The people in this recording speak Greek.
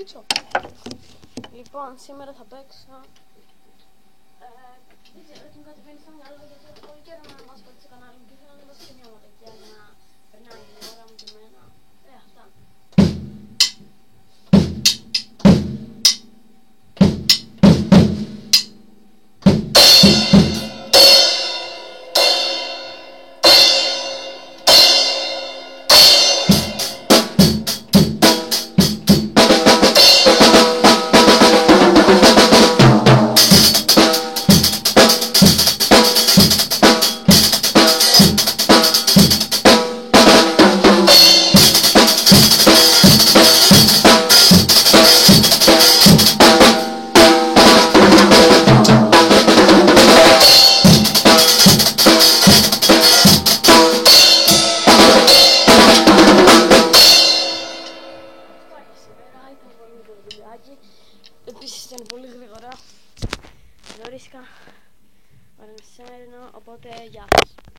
δείξω. Λοιπόν, σήμερα θα παίξω. Δεν ξέρω τι μου κατεβαίνει στο μυαλό γιατί έχω πολύ καιρό να μας πω στο κανάλι μου και θέλω να δώσω σημειώματα για να περνάει η ώρα μου και εμένα. Αυτά. Ήταν πολύ μικρό βιντεάκι. Επίσης ήταν πολύ γρήγορα. Γνωρίστηκα με σένα, οπότε γεια σας.